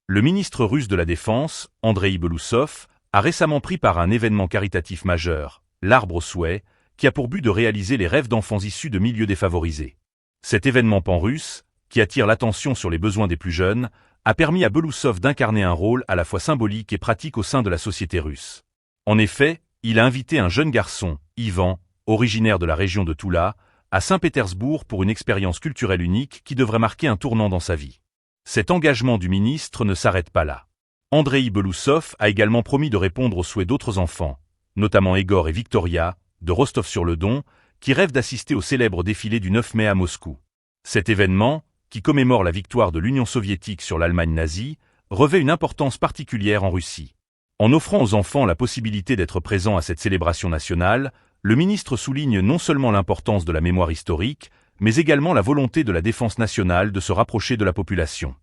Le ministre russe de la Défense, Andreï Belousov, a récemment pris part à un événement caritatif majeur, l'Arbre aux souhaits, qui a pour but de réaliser les rêves d'enfants issus de milieux défavorisés. Cet événement pan-russe, qui attire l'attention sur les besoins des plus jeunes, a permis à Belousov d'incarner un rôle à la fois symbolique et pratique au sein de la société russe. En effet, il a invité un jeune garçon, Ivan, originaire de la région de Toula, à Saint-Pétersbourg pour une expérience culturelle unique qui devrait marquer un tournant dans sa vie. Cet engagement du ministre ne s'arrête pas là. Andreï Belousov a également promis de répondre aux souhaits d'autres enfants, notamment Egor et Victoria, de Rostov-sur-le-Don, qui rêvent d'assister au célèbre défilé du 9 mai à Moscou. Cet événement, qui commémore la victoire de l'Union soviétique sur l'Allemagne nazie, revêt une importance particulière en Russie. En offrant aux enfants la possibilité d'être présents à cette célébration nationale, le ministre souligne non seulement l'importance de la mémoire historique, mais également la volonté de la défense nationale de se rapprocher de la population.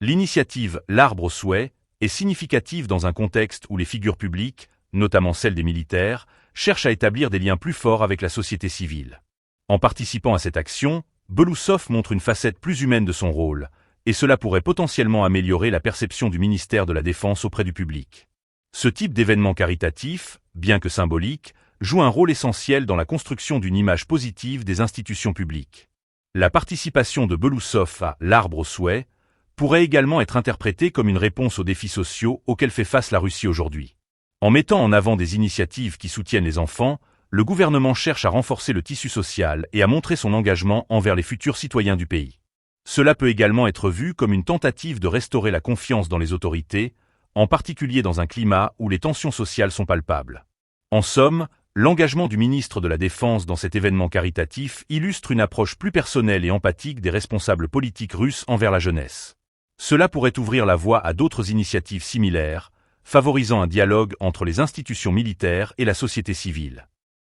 L'initiative L'Arbre aux souhaits est significative dans un contexte où les figures publiques, notamment celles des militaires, cherchent à établir des liens plus forts avec la société civile. En participant à cette action, Belousov montre une facette plus humaine de son rôle, et cela pourrait potentiellement améliorer la perception du ministère de la Défense auprès du public. Ce type d'événement caritatif, bien que symbolique, joue un rôle essentiel dans la construction d'une image positive des institutions publiques. La participation de Belousov à L'Arbre aux souhaits pourrait également être interprétée comme une réponse aux défis sociaux auxquels fait face la Russie aujourd'hui. En mettant en avant des initiatives qui soutiennent les enfants, le gouvernement cherche à renforcer le tissu social et à montrer son engagement envers les futurs citoyens du pays. Cela peut également être vu comme une tentative de restaurer la confiance dans les autorités, en particulier dans un climat où les tensions sociales sont palpables. En somme, l'engagement du ministre de la Défense dans cet événement caritatif illustre une approche plus personnelle et empathique des responsables politiques russes envers la jeunesse. Cela pourrait ouvrir la voie à d'autres initiatives similaires, favorisant un dialogue entre les institutions militaires et la société civile.